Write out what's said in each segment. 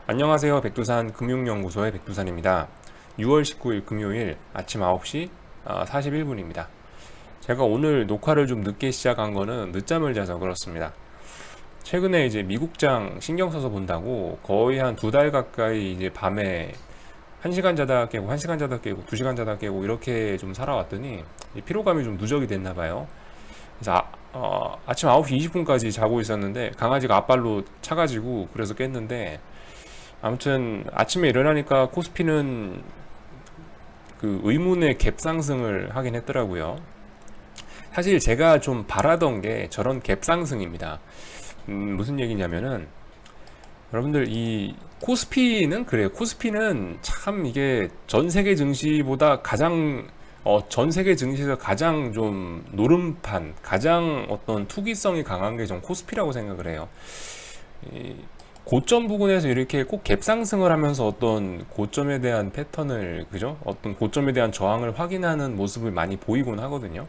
안녕하세요. 백두산 금융연구소의 백두산입니다. 6월 19일 금요일 아침 9시 41분입니다. 제가 오늘 녹화를 좀 늦게 시작한 거는 늦잠을 자서 그렇습니다. 최근에 이제 미국장 신경 써서 본다고 거의 한 2달 가까이 이제 밤에 1시간 자다 깨고 1시간 자다 깨고 2시간 자다 깨고 이렇게 좀 살아왔더니 피로감이 좀 누적이 됐나 봐요. 그래서 아침 9시 20분까지 자고 있었는데 강아지가 앞발로 차가지고 그래서 깼는데, 아무튼 아침에 일어나니까 코스피는 그 의문의 갭 상승을 하긴 했더라고요. 사실 제가 좀 바라던 게 저런 갭 상승입니다. 무슨 얘기냐면은, 여러분들 이 코스피는 그래요. 코스피는 참 이게 전 세계 증시보다 가장 전 세계 증시에서 가장 좀 노름판, 가장 어떤 투기성이 강한 게 전 코스피라고 생각을 해요. 이 고점 부근에서 이렇게 꼭 갭상승을 하면서 어떤 고점에 대한 패턴을, 그죠? 어떤 고점에 대한 저항을 확인하는 모습을 많이 보이곤 하거든요.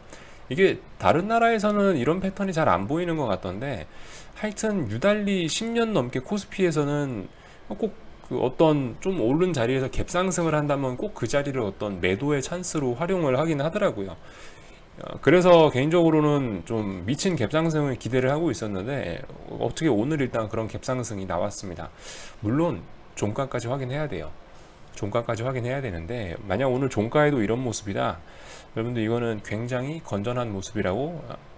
이게 다른 나라에서는 이런 패턴이 잘 안 보이는 것 같던데, 하여튼 유달리 10년 넘게 코스피에서는 꼭 그 어떤 좀 오른 자리에서 갭상승을 한다면 꼭 그 자리를 어떤 매도의 찬스로 활용을 하긴 하더라고요. 그래서 개인적으로는 좀 미친 갭상승을 기대를 하고 있었는데, 어떻게 오늘 일단 그런 갭상승이 나왔습니다. 물론 종가까지 확인해야 돼요. 종가까지 확인해야 되는데, 만약 오늘 종가에도 이런 모습이다, 여러분들 이거는 굉장히 건전한 모습이라고.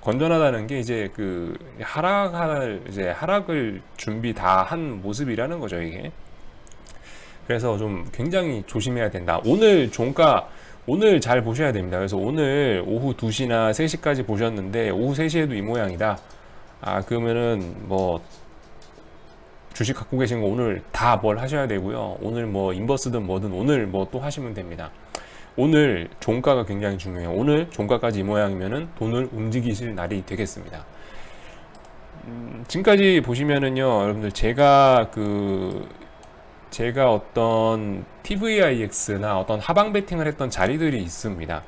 건전하다는 게 이제 그 하락을 준비 다 한 모습이라는 거죠, 이게. 그래서 좀 굉장히 조심해야 된다. 오늘 잘 보셔야 됩니다. 그래서 오늘 오후 2시나 3시까지 보셨는데 오후 3시에도 이 모양이다. 그러면은 뭐 주식 갖고 계신 거 오늘 다 뭘 하셔야 되고요. 오늘 뭐 인버스든 뭐든 오늘 뭐 또 하시면 됩니다. 오늘 종가가 굉장히 중요해요. 오늘 종가까지 이 모양이면은 돈을 움직이실 날이 되겠습니다. 지금까지 보시면은요, 여러분들 제가 어떤 TVIX나 어떤 하방 베팅을 했던 자리들이 있습니다.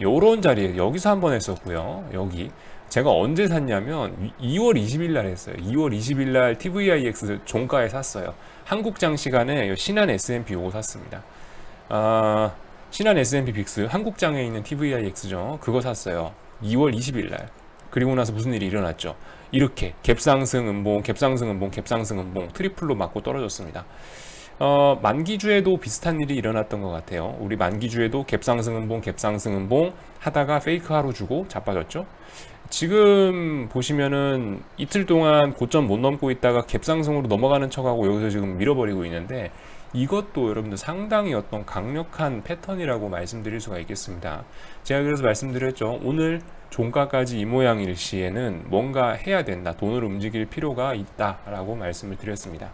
요런 자리에 여기서 한번 했었고요. 여기 제가 언제 샀냐면 2월 20일 날 했어요. 2월 20일 날 TVIX 종가에 샀어요. 한국장 시간에 신한 S&P 요거 샀습니다. 신한 S&P 빅스 한국장에 있는 TVIX죠. 그거 샀어요. 2월 20일 날. 그리고 나서 무슨 일이 일어났죠? 이렇게 갭상승 음봉, 갭상승 음봉, 갭상승 음봉 트리플로 맞고 떨어졌습니다. 만기주에도 비슷한 일이 일어났던 것 같아요. 우리 만기주에도 갭상승 음봉, 갭상승 음봉 하다가 페이크 하루 주고 자빠졌죠. 지금 보시면은 이틀 동안 고점 못 넘고 있다가 갭상승으로 넘어가는 척하고 여기서 지금 밀어버리고 있는데, 이것도 여러분들 상당히 어떤 강력한 패턴이라고 말씀드릴 수가 있겠습니다. 제가 그래서 말씀드렸죠. 오늘 종가까지 이 모양일 시에는 뭔가 해야 된다. 돈을 움직일 필요가 있다라고 말씀을 드렸습니다.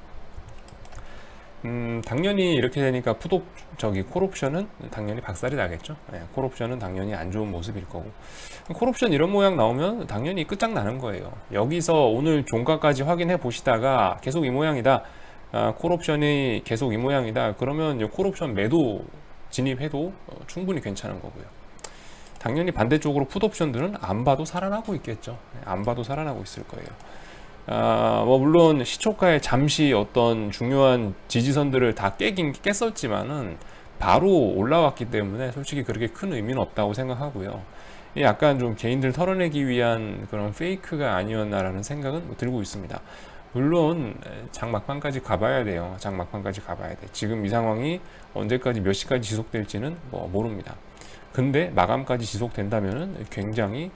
당연히 이렇게 되니까 콜옵션은 당연히 박살이 나겠죠. 네, 콜옵션은 당연히 안 좋은 모습일 거고. 콜옵션 이런 모양 나오면 당연히 끝장나는 거예요. 여기서 오늘 종가까지 확인해 보시다가 계속 이 모양이다. 콜옵션이 계속 이 모양이다. 그러면 콜옵션 매도 진입해도 충분히 괜찮은 거고요. 당연히 반대쪽으로 풋옵션들은 안 봐도 살아나고 있겠죠. 안 봐도 살아나고 있을 거예요. 뭐 물론 시초가에 잠시 어떤 중요한 지지선들을 다 깼었지만은 바로 올라왔기 때문에 솔직히 그렇게 큰 의미는 없다고 생각하고요. 약간 좀 개인들 털어내기 위한 그런 페이크가 아니었나라는 생각은 들고 있습니다. 물론 장막판까지 가봐야 돼요. 장막판까지 가봐야 돼. 지금 이 상황이 언제까지 몇 시까지 지속될지는 뭐 모릅니다. 근데 마감까지 지속된다면은 굉장히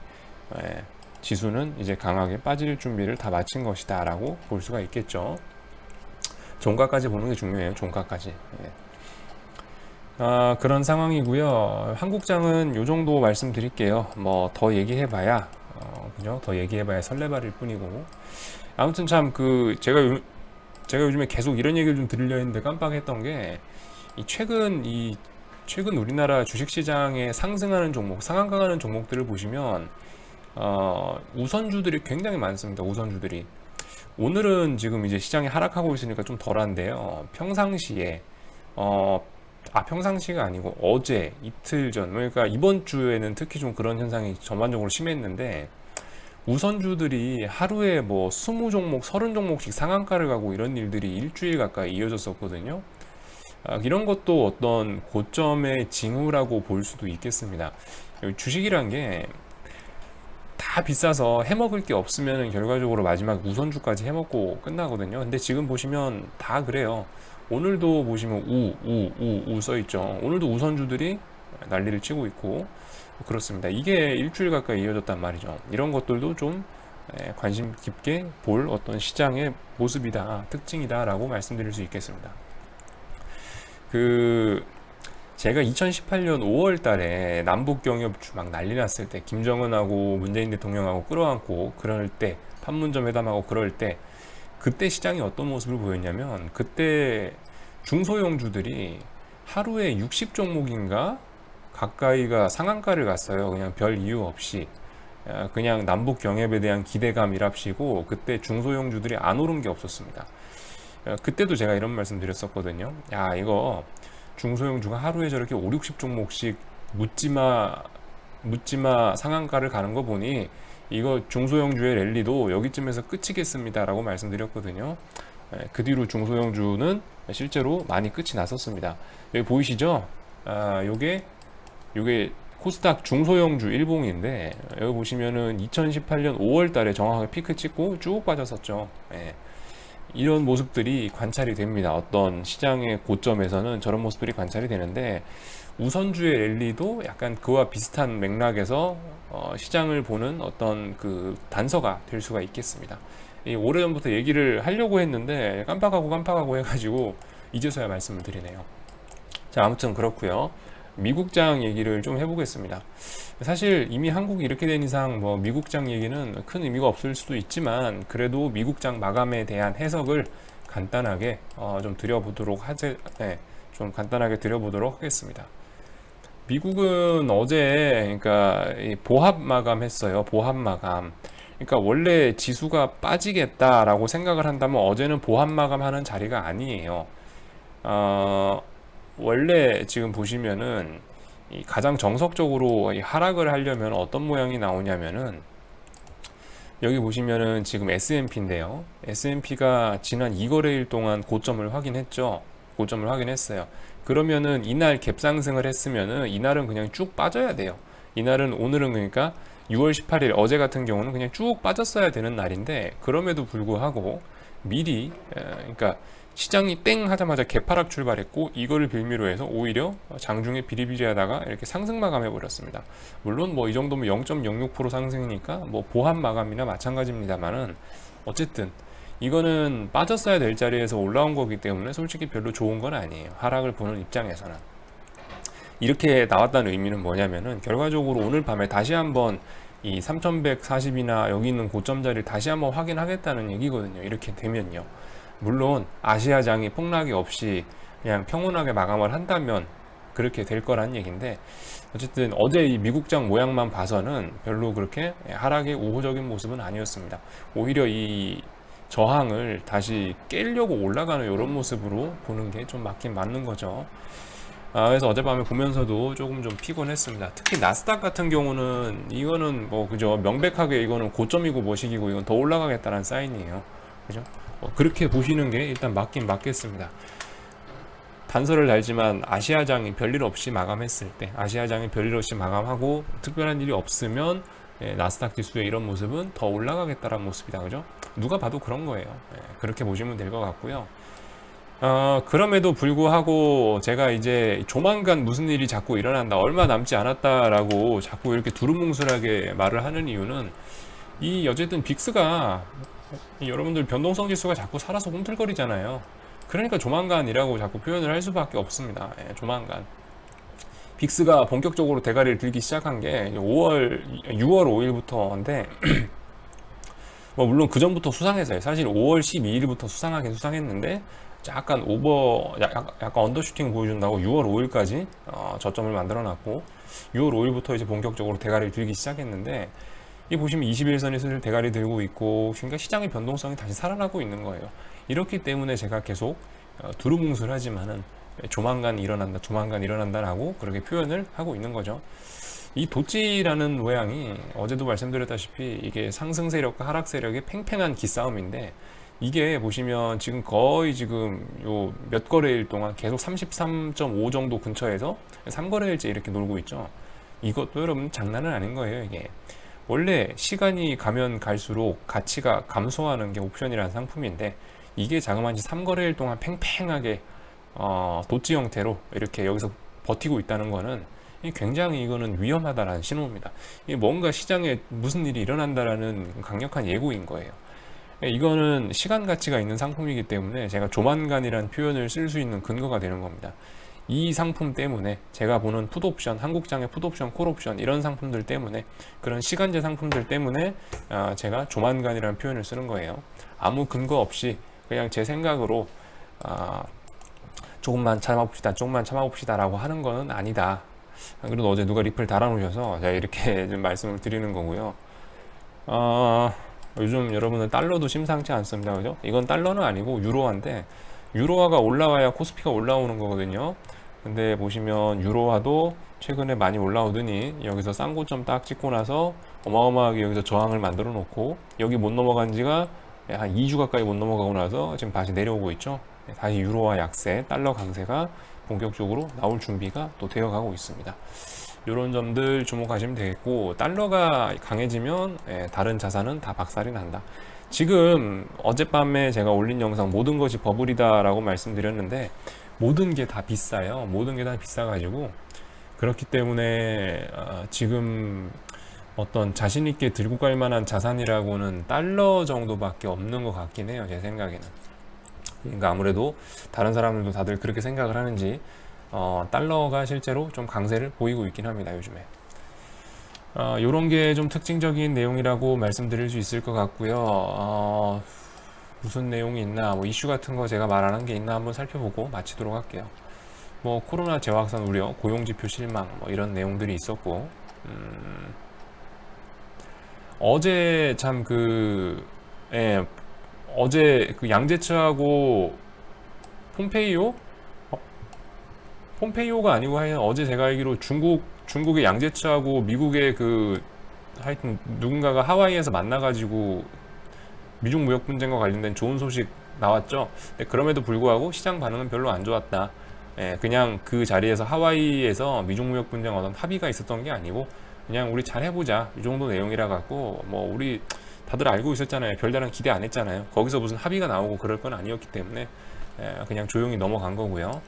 지수는 이제 강하게 빠질 준비를 다 마친 것이다 라고 볼 수가 있겠죠. 종가까지 보는 게 중요해요. 종가까지. 그런 상황이고요. 한국장은 요 정도 말씀드릴게요. 뭐 더 얘기해봐야 그죠? 더 얘기해봐야 설레발일 뿐이고. 아무튼 참 제가 요즘에 계속 이런 얘기를 좀 드리려 했는데 깜빡했던 게, 최근 우리나라 주식시장에 상승하는 종목, 상한가하는 종목들을 보시면 우선주들이 굉장히 많습니다. 우선주들이. 오늘은 지금 이제 시장이 하락하고 있으니까 좀 덜한데요. 평상시가 아니고 어제, 이틀 전, 그러니까 이번 주에는 특히 좀 그런 현상이 전반적으로 심했는데, 우선주들이 하루에 뭐 20종목, 30종목씩 상한가를 가고 이런 일들이 일주일 가까이 이어졌었거든요. 이런 것도 어떤 고점의 징후라고 볼 수도 있겠습니다. 주식이란 게 다 비싸서 해먹을 게 없으면 결과적으로 마지막 우선주까지 해먹고 끝나거든요. 근데 지금 보시면 다 그래요. 오늘도 보시면 써있죠. 오늘도 우선주들이 난리를 치고 있고 그렇습니다. 이게 일주일 가까이 이어졌단 말이죠. 이런 것들도 좀 관심 깊게 볼 어떤 시장의 모습이다, 특징이다 라고 말씀드릴 수 있겠습니다. 제가 2018년 5월 달에 남북 경협주 막 난리 났을 때, 김정은하고 문재인 대통령하고 끌어안고 그럴 때, 판문점 회담하고 그럴 때, 그때 시장이 어떤 모습을 보였냐면, 그때 중소형주들이 하루에 60종목인가 가까이가 상한가를 갔어요. 그냥 별 이유 없이. 그냥 남북 경협에 대한 기대감이랍시고, 그때 중소형주들이 안 오른 게 없었습니다. 그때도 제가 이런 말씀 드렸었거든요. 야, 이거 중소형주가 하루에 저렇게 5, 60종목씩 묻지마 상한가를 가는 거 보니 이거 중소형주의 랠리도 여기쯤에서 끝이겠습니다 라고 말씀드렸거든요. 그 뒤로 중소형주는 실제로 많이 끝이 났었습니다. 여기 보이시죠? 요게 코스닥 중소형주 일봉인데, 여기 보시면은 2018년 5월 달에 정확하게 피크 찍고 쭉 빠졌었죠. 이런 모습들이 관찰이 됩니다. 어떤 시장의 고점에서는 저런 모습들이 관찰이 되는데, 우선주의 랠리도 약간 그와 비슷한 맥락에서 시장을 보는 어떤 그 단서가 될 수가 있겠습니다. 오래전부터 얘기를 하려고 했는데 깜빡하고 해가지고 이제서야 말씀을 드리네요. 자, 아무튼 그렇고요. 미국장 얘기를 좀 해보겠습니다. 사실 이미 한국이 이렇게 된 이상 뭐 미국장 얘기는 큰 의미가 없을 수도 있지만, 그래도 미국장 마감에 대한 해석을 간단하게 좀 간단하게 드려보도록 하겠습니다. 미국은 어제 그러니까 보합 마감했어요. 보합 마감. 그러니까 원래 지수가 빠지겠다라고 생각을 한다면 어제는 보합 마감하는 자리가 아니에요. 원래 지금 보시면은 가장 정석적으로 하락을 하려면 어떤 모양이 나오냐면은, 여기 보시면은 지금 S&P인데요. S&P가 지난 2거래일 동안 고점을 확인했죠. 고점을 확인했어요. 그러면은 이날 갭 상승을 했으면은 이날은 그냥 쭉 빠져야 돼요. 오늘은 그러니까 6월 18일 어제 같은 경우는 그냥 쭉 빠졌어야 되는 날인데, 그럼에도 불구하고 미리 그러니까 시장이 땡 하자마자 개파락 출발했고, 이거를 빌미로 해서 오히려 장중에 비리비리하다가 이렇게 상승 마감해 버렸습니다. 물론 뭐 이 정도면 0.06% 상승이니까 뭐 보합 마감이나 마찬가지입니다만은, 어쨌든 이거는 빠졌어야 될 자리에서 올라온 거기 때문에 솔직히 별로 좋은 건 아니에요. 하락을 보는 입장에서는. 이렇게 나왔다는 의미는 뭐냐면은, 결과적으로 오늘 밤에 다시 한번 이 3140이나 여기 있는 고점 자리를 다시 한번 확인하겠다는 얘기거든요. 이렇게 되면요. 물론 아시아장이 폭락이 없이 그냥 평온하게 마감을 한다면 그렇게 될 거란 얘기인데, 어쨌든 어제 이 미국장 모양만 봐서는 별로 그렇게 하락의 우호적인 모습은 아니었습니다. 오히려 이 저항을 다시 깨려고 올라가는 이런 모습으로 보는 게 좀 맞긴 맞는 거죠. 그래서 어젯밤에 보면서도 조금 좀 피곤했습니다. 특히 나스닥 같은 경우는 이거는 뭐 그죠, 명백하게 이거는 고점이고 뭐시기고 이건 더 올라가겠다는 사인이에요. 그죠? 그렇게 보시는 게 일단 맞긴 맞겠습니다. 단서를 달지만 아시아장이 별일 없이 마감했을 때, 아시아장이 별일 없이 마감하고 특별한 일이 없으면 나스닥 지수의 이런 모습은 더 올라가겠다라는 모습이다. 그죠? 누가 봐도 그런 거예요. 그렇게 보시면 될 것 같고요. 그럼에도 불구하고 제가 이제 조만간 무슨 일이 자꾸 일어난다, 얼마 남지 않았다라고 자꾸 이렇게 두루뭉술하게 말을 하는 이유는, 어쨌든 빅스가 여러분들 변동성 지수가 자꾸 살아서 꿈틀거리잖아요. 그러니까 조만간이라고 자꾸 표현을 할 수밖에 없습니다. 조만간. 빅스가 본격적으로 대가리를 들기 시작한 게 6월 5일부터인데, 뭐 물론 그 전부터 수상해서요. 사실 5월 12일부터 수상했는데 약간 약간 언더슈팅 보여준다고 6월 5일까지 저점을 만들어놨고, 6월 5일부터 이제 본격적으로 대가리를 들기 시작했는데, 이 보시면 21선이 슬슬 대가리 들고 있고, 그러니까 시장의 변동성이 다시 살아나고 있는 거예요. 이렇기 때문에 제가 계속 두루뭉술하지만은 조만간 일어난다라고 그렇게 표현을 하고 있는 거죠. 이 도찌라는 모양이 어제도 말씀드렸다시피 이게 상승 세력과 하락 세력의 팽팽한 기싸움인데, 이게 보시면 지금 거의 지금 요 몇 거래일 동안 계속 33.5 정도 근처에서 3거래일째 이렇게 놀고 있죠. 이것도 여러분 장난은 아닌 거예요. 이게 원래 시간이 가면 갈수록 가치가 감소하는 게 옵션이라는 상품인데, 이게 자그마치 3거래일 동안 팽팽하게 도치 형태로 이렇게 여기서 버티고 있다는 거는 굉장히 이거는 위험하다라는 신호입니다. 이게 뭔가 시장에 무슨 일이 일어난다라는 강력한 예고인 거예요. 이거는 시간 가치가 있는 상품이기 때문에 제가 조만간이라는 표현을 쓸 수 있는 근거가 되는 겁니다. 이 상품 때문에 제가 보는 풋옵션, 한국장의 풋옵션, 콜옵션 이런 상품들 때문에, 그런 시간제 상품들 때문에 제가 조만간이라는 표현을 쓰는 거예요. 아무 근거 없이 그냥 제 생각으로 조금만 참아봅시다, 조금만 참아봅시다 라고 하는 거는 아니다. 그래도 어제 누가 리플 달아놓으셔서 제가 이렇게 좀 말씀을 드리는 거고요. 요즘 여러분은 달러도 심상치 않습니다. 그죠? 이건 달러는 아니고 유로화인데, 유로화가 올라와야 코스피가 올라오는 거거든요. 근데 보시면 유로화도 최근에 많이 올라오더니 여기서 쌍고점 딱 찍고 나서 어마어마하게 여기서 저항을 만들어 놓고, 여기 못 넘어간 지가 한 2주 가까이 못 넘어가고 나서 지금 다시 내려오고 있죠. 다시 유로화 약세, 달러 강세가 본격적으로 나올 준비가 또 되어 가고 있습니다. 이런 점들 주목하시면 되겠고, 달러가 강해지면 다른 자산은 다 박살이 난다. 지금 어젯밤에 제가 올린 영상 모든 것이 버블이다 라고 말씀드렸는데, 모든 게 다 비싸요. 모든 게 다 비싸가지고, 그렇기 때문에 지금 어떤 자신 있게 들고 갈 만한 자산이라고는 달러 정도밖에 없는 것 같긴 해요, 제 생각에는. 그러니까 아무래도 다른 사람들도 다들 그렇게 생각을 하는지 달러가 실제로 좀 강세를 보이고 있긴 합니다, 요즘에. 요런 게 좀 특징적인 내용이라고 말씀드릴 수 있을 것 같고요. 무슨 내용이 있나, 뭐 이슈 같은 거 제가 말하는 게 있나 한번 살펴보고 마치도록 할게요. 뭐 코로나 재확산 우려, 고용지표 실망, 뭐 이런 내용들이 있었고, 어제 참 어제 그 양재츠하고 폼페이오? 폼페이오가 아니고 하여튼 어제 제가 알기로 중국의 양재츠하고 미국의 하여튼 누군가가 하와이에서 만나가지고 미중 무역 분쟁과 관련된 좋은 소식 나왔죠. 그럼에도 불구하고 시장 반응은 별로 안 좋았다. 그냥 그 자리에서 하와이에서 미중 무역 분쟁 어떤 합의가 있었던 게 아니고, 그냥 우리 잘 해보자 이 정도 내용이라 갖고, 뭐 우리 다들 알고 있었잖아요. 별다른 기대 안 했잖아요. 거기서 무슨 합의가 나오고 그럴 건 아니었기 때문에 그냥 조용히 넘어간 거고요.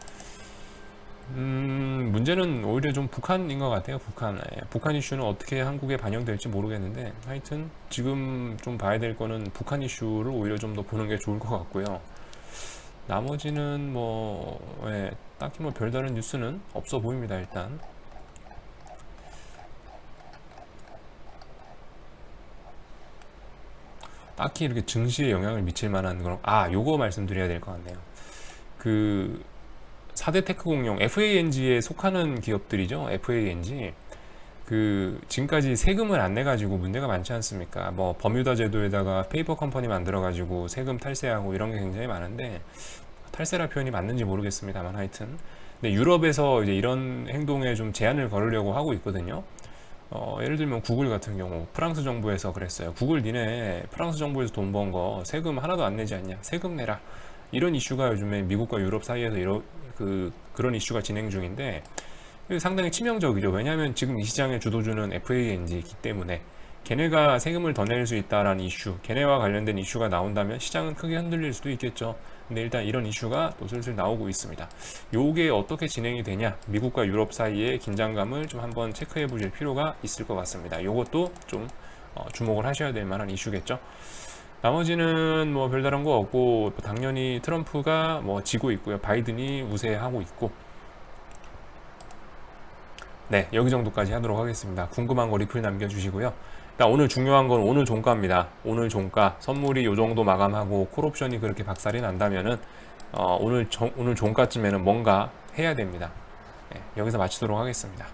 문제는 오히려 좀 북한인 것 같아요. 북한 이슈는 어떻게 한국에 반영될지 모르겠는데, 하여튼 지금 좀 봐야 될 거는 북한 이슈를 오히려 좀 더 보는 게 좋을 것 같고요. 나머지는 딱히 뭐 별다른 뉴스는 없어 보입니다. 일단 딱히 이렇게 증시에 영향을 미칠 만한 그런, 요거 말씀드려야 될 것 같네요. 4대 테크 공룡 FANG에 속하는 기업들이죠. FANG. 지금까지 세금을 안 내가지고 문제가 많지 않습니까? 뭐 버뮤다 제도에다가 페이퍼 컴퍼니 만들어가지고 세금 탈세하고 이런 게 굉장히 많은데, 탈세라 표현이 맞는지 모르겠습니다만 하여튼. 근데 유럽에서 이제 이런 행동에 좀 제한을 걸으려고 하고 있거든요. 예를 들면 구글 같은 경우 프랑스 정부에서 그랬어요. 구글 니네 프랑스 정부에서 돈 번 거 세금 하나도 안 내지 않냐? 세금 내라. 이런 이슈가 요즘에 미국과 유럽 사이에서 그런 이슈가 진행 중인데, 상당히 치명적이죠. 왜냐하면 지금 이 시장의 주도주는 FANG이기 때문에 걔네가 세금을 더 낼 수 있다라는 이슈, 걔네와 관련된 이슈가 나온다면 시장은 크게 흔들릴 수도 있겠죠. 근데 일단 이런 이슈가 또 슬슬 나오고 있습니다. 요게 어떻게 진행이 되냐, 미국과 유럽 사이의 긴장감을 좀 한번 체크해 보실 필요가 있을 것 같습니다. 요것도 좀 주목을 하셔야 될 만한 이슈겠죠. 나머지는 뭐 별다른 거 없고, 당연히 트럼프가 뭐 지고 있고요. 바이든이 우세하고 있고. 네, 여기 정도까지 하도록 하겠습니다. 궁금한 거 리플 남겨주시고요. 일단 오늘 중요한 건 오늘 종가입니다. 오늘 종가 선물이 요 정도 마감하고 콜옵션이 그렇게 박살이 난다면은 오늘 종가쯤에는 뭔가 해야 됩니다. 네, 여기서 마치도록 하겠습니다.